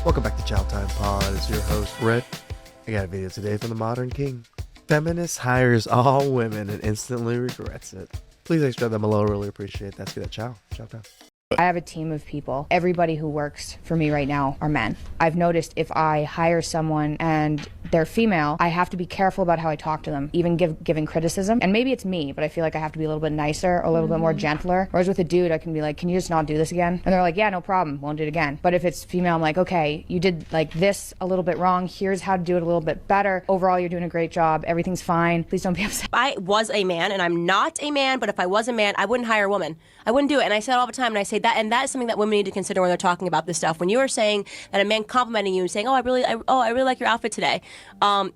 Welcome back to TheChowTimePod. It's your host, Red. I got a video today from the Modern King. Feminist hires all women and instantly regrets it. Please extra them below. Really appreciate that. See that. Ciao time. I have a team of people. Everybody who works for me right now are men. I've noticed if I hire someone and they're female, I have to be careful about how I talk to them, even giving criticism. And maybe it's me, but I feel like I have to be a little bit nicer, or a little bit more gentler. Whereas with a dude, I can be like, can you just not do this again? And they're like, yeah, no problem, won't do it again. But if it's female, I'm like, okay, you did like this a little bit wrong. Here's how to do it a little bit better. Overall, you're doing a great job. Everything's fine. Please don't be upset. I was a man, and I'm not a man, but if I was a man, I wouldn't hire a woman. I wouldn't do it. And I say it all the time, and I say that, and that is something that women need to consider when they're talking about this stuff. When you are saying that a man complimenting you and saying, I really like your outfit today,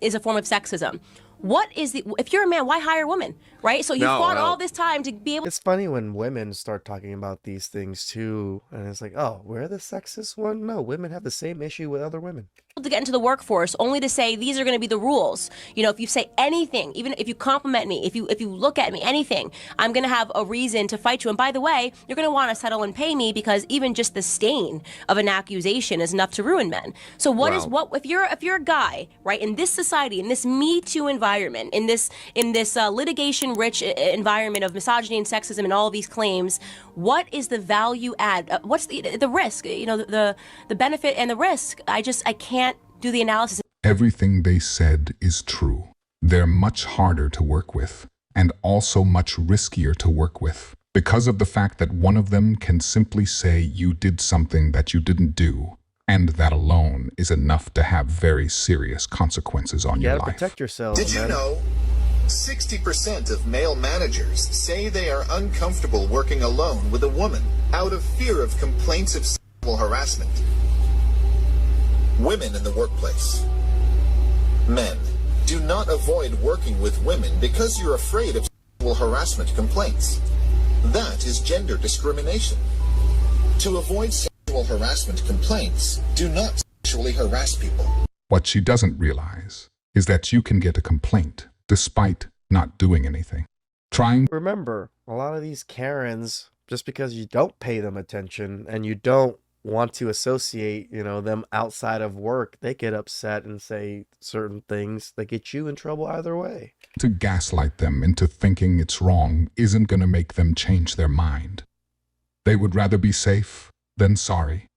is a form of sexism. If you're a man, why hire a woman, right? So you fought all this time to be able. It's funny when women start talking about these things too, and it's like, oh, we're the sexist one? No, women have the same issue with other women. To get into the workforce, only to say these are going to be the rules. You know, if you say anything, even if you compliment me, if you look at me, anything, I'm going to have a reason to fight you. And by the way, you're going to want to settle and pay me, because even just the stain of an accusation is enough to ruin men. So if you're a guy, right, in this society, in this MeToo environment, in this litigation-rich environment of misogyny and sexism and all of these claims, what is the value add? What's the risk? You know, the benefit and the risk. I can't do the analysis. Everything they said is true. They're much harder to work with, and also much riskier to work with, because of the fact that one of them can simply say you did something that you didn't do, and that alone is enough to have very serious consequences on your life. Protect yourself. Did you know 60% of male managers say they are uncomfortable working alone with a woman out of fear of complaints of sexual harassment? Women in the workplace. Men, do not avoid working with women because you're afraid of sexual harassment complaints. That is gender discrimination. To avoid sexual harassment complaints, do not sexually harass people. What she doesn't realize is that you can get a complaint despite not doing anything. Remember, a lot of these Karens, just because you don't pay them attention and you don't want to associate, them outside of work, they get upset and say certain things that get you in trouble either way. To gaslight them into thinking it's wrong isn't going to make them change their mind. They would rather be safe than sorry.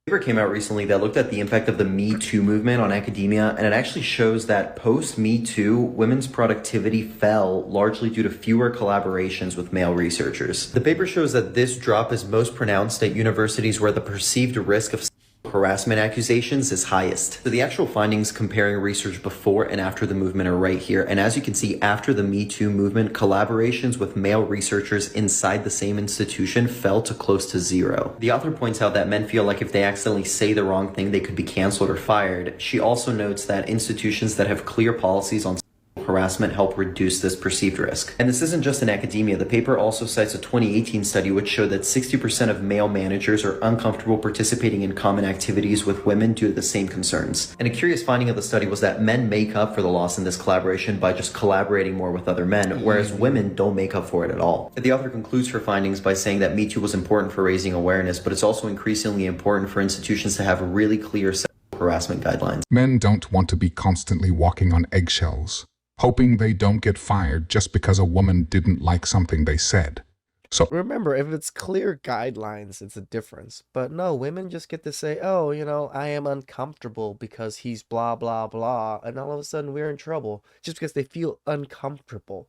A paper came out recently that looked at the impact of the Me Too movement on academia, and it actually shows that post-Me Too, women's productivity fell largely due to fewer collaborations with male researchers. The paper shows that this drop is most pronounced at universities where the perceived risk of harassment accusations is highest. So the actual findings comparing research before and after the movement are right here. And as you can see, after the Me Too movement, collaborations with male researchers inside the same institution fell to close to zero. The author points out that men feel like if they accidentally say the wrong thing, they could be canceled or fired. She also notes that institutions that have clear policies on harassment help reduce this perceived risk. And this isn't just in academia. The paper also cites a 2018 study which showed that 60% of male managers are uncomfortable participating in common activities with women due to the same concerns. And a curious finding of the study was that men make up for the loss in this collaboration by just collaborating more with other men, whereas women don't make up for it at all. The author concludes her findings by saying that Me Too was important for raising awareness, but it's also increasingly important for institutions to have really clear sexual harassment guidelines. Men don't want to be constantly walking on eggshells, hoping they don't get fired just because a woman didn't like something they said. So remember, if it's clear guidelines, it's a difference. But no, women just get to say, oh, I am uncomfortable because he's blah, blah, blah. And all of a sudden we're in trouble just because they feel uncomfortable.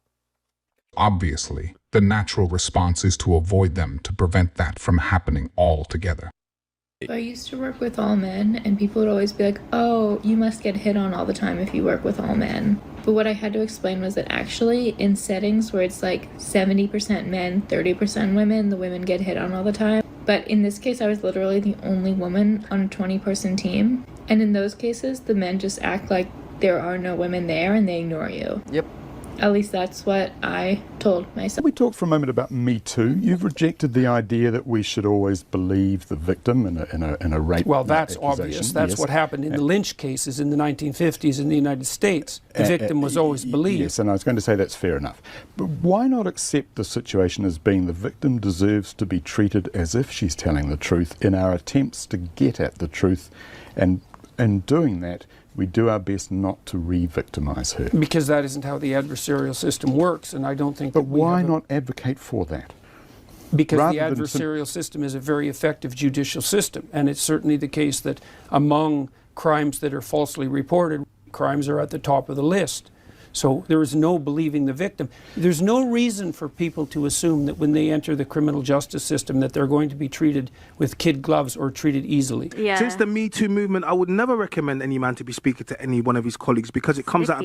Obviously, the natural response is to avoid them to prevent that from happening altogether. I used to work with all men, and people would always be like, oh, you must get hit on all the time if you work with all men. But what I had to explain was that actually in settings where it's like 70% men, 30% women, the women get hit on all the time. But in this case, I was literally the only woman on a 20-person team. And in those cases, the men just act like there are no women there and they ignore you. Yep. At least that's what I told myself. We talked for a moment about MeToo. You've rejected the idea that we should always believe the victim in a rape Well, that's accusation. obvious. That's Yes. what happened in the lynch cases in the 1950s in the United States. The victim was always believed. Yes, and I was going to say that's fair enough. But why not accept the situation as being the victim deserves to be treated as if she's telling the truth in our attempts to get at the truth, and in doing that, we do our best not to re-victimise her. Because that isn't how the adversarial system works, and I don't think But that we why have not advocate for that? Because the rather than adversarial system is a very effective judicial system, and it's certainly the case that among crimes that are falsely reported, crimes are at the top of the list. So there is no believing the victim. There's no reason for people to assume that when they enter the criminal justice system that they're going to be treated with kid gloves or treated easily. Yeah. Since the Me Too movement, I would never recommend any man to be speaking to any one of his colleagues because it comes at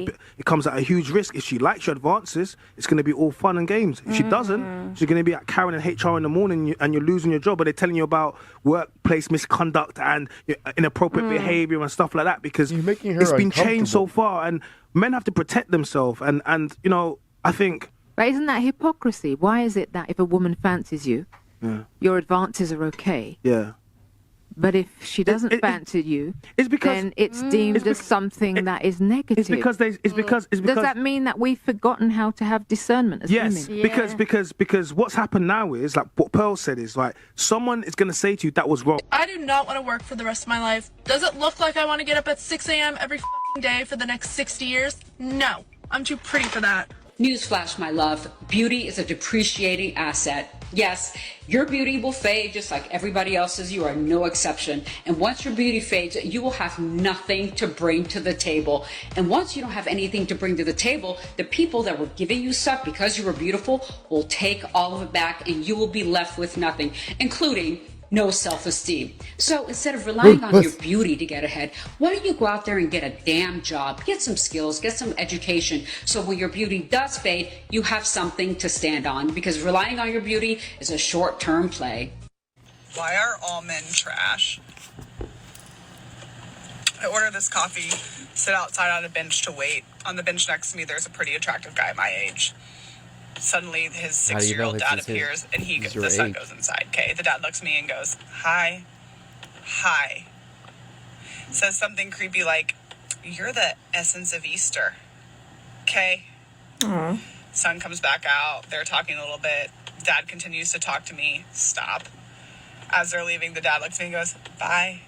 a huge risk. If she likes your advances, it's going to be all fun and games. If she doesn't, she's going to be at Karen and HR in the morning, and you're losing your job. But they're telling you about workplace misconduct and inappropriate behaviour and stuff like that because You're making her it's been changed so uncomfortable. far, and men have to protect themselves. And you know, I think. But isn't that hypocrisy? Why is it that if a woman fancies you, your advances are okay, Yeah. but if she doesn't fancy you, It's because then it's deemed as something that is negative? it's because Does that mean that we've forgotten how to have discernment as yes, women? because what's happened now is like what Pearl said is like someone is gonna say to you that was wrong. I do not want to work for the rest of my life. Does it look like I want to get up at 6 a.m. every fucking day for the next 60 years? No, I'm too pretty for that. Newsflash, my love, beauty is a depreciating asset. Yes, your beauty will fade just like everybody else's. You are no exception. And once your beauty fades, you will have nothing to bring to the table. And once you don't have anything to bring to the table, the people that were giving you stuff because you were beautiful will take all of it back and you will be left with nothing, including no self-esteem. So instead of relying on your beauty to get ahead, why don't you go out there and get a damn job, get some skills, get some education, so when your beauty does fade, you have something to stand on, because relying on your beauty is a short-term play. Why are all men trash? I ordered this coffee, sit outside on a bench to wait. On the bench next to me, there's a pretty attractive guy my age. Suddenly, his How do you know 6-year-old if dad he's appears, and he's your the son age? goes inside. Okay, the dad looks at me and goes, "Hi, hi." Says something creepy like, "You're the essence of Easter." Okay. Son comes back out. They're talking a little bit. Dad continues to talk to me. Stop. As they're leaving, the dad looks at me and goes, "Bye."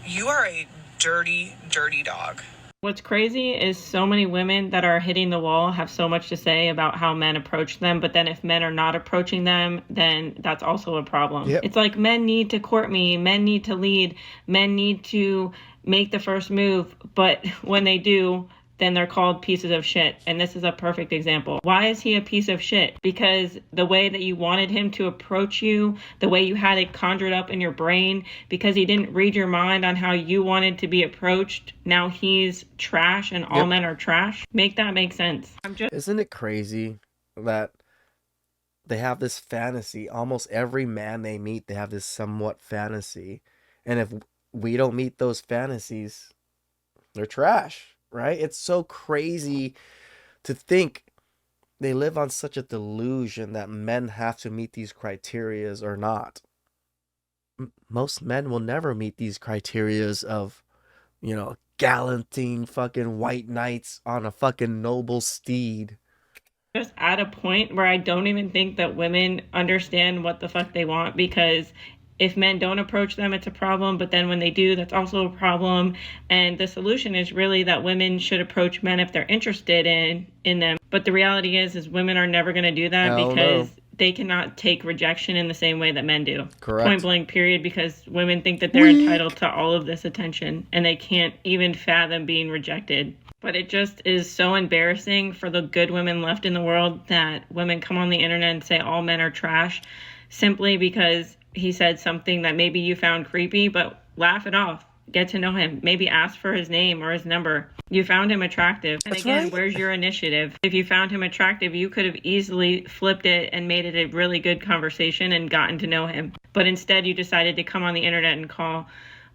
You are a dirty, dirty dog. What's crazy is so many women that are hitting the wall have so much to say about how men approach them, but then if men are not approaching them, then that's also a problem. Yep. It's like men need to court me, men need to lead, men need to make the first move, but when they do, then they're called pieces of shit. And this is a perfect example. Why is he a piece of shit? Because the way that you wanted him to approach you, the way you had it conjured up in your brain, because he didn't read your mind on how you wanted to be approached, now he's trash and all men are trash. Make that make sense. Isn't it crazy that they have this fantasy? Almost every man they meet, they have this somewhat fantasy. And if we don't meet those fantasies, they're trash, right? It's so crazy to think they live on such a delusion that men have to meet these criterias or not. Most men will never meet these criterias of, you know, gallanting fucking white knights on a fucking noble steed. Just at a point where I don't even think that women understand what the fuck they want, because if men don't approach them, it's a problem. But then when they do, that's also a problem. And the solution is really that women should approach men if they're interested in them. But the reality is women are never going to do that because they cannot take rejection in the same way that men do. Correct. Point blank, period, because women think that they're entitled to all of this attention and they can't even fathom being rejected. But it just is so embarrassing for the good women left in the world that women come on the internet and say all men are trash simply because he said something that maybe you found creepy, but laugh it off. Get to know him. Maybe ask for his name or his number. You found him attractive. And again, where's your initiative? If you found him attractive, you could have easily flipped it and made it a really good conversation and gotten to know him. But instead, you decided to come on the internet and call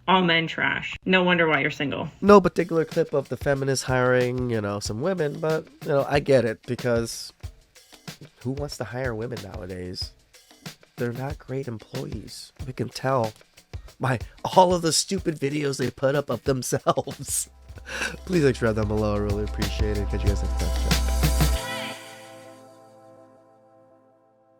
all men trash. No wonder why you're single. No particular clip of the feminists hiring, some women, but, I get it, because who wants to hire women nowadays? They're not great employees. We can tell by all of the stupid videos they put up of themselves. Please subscribe down below. I really appreciate it. Catch you guys next time.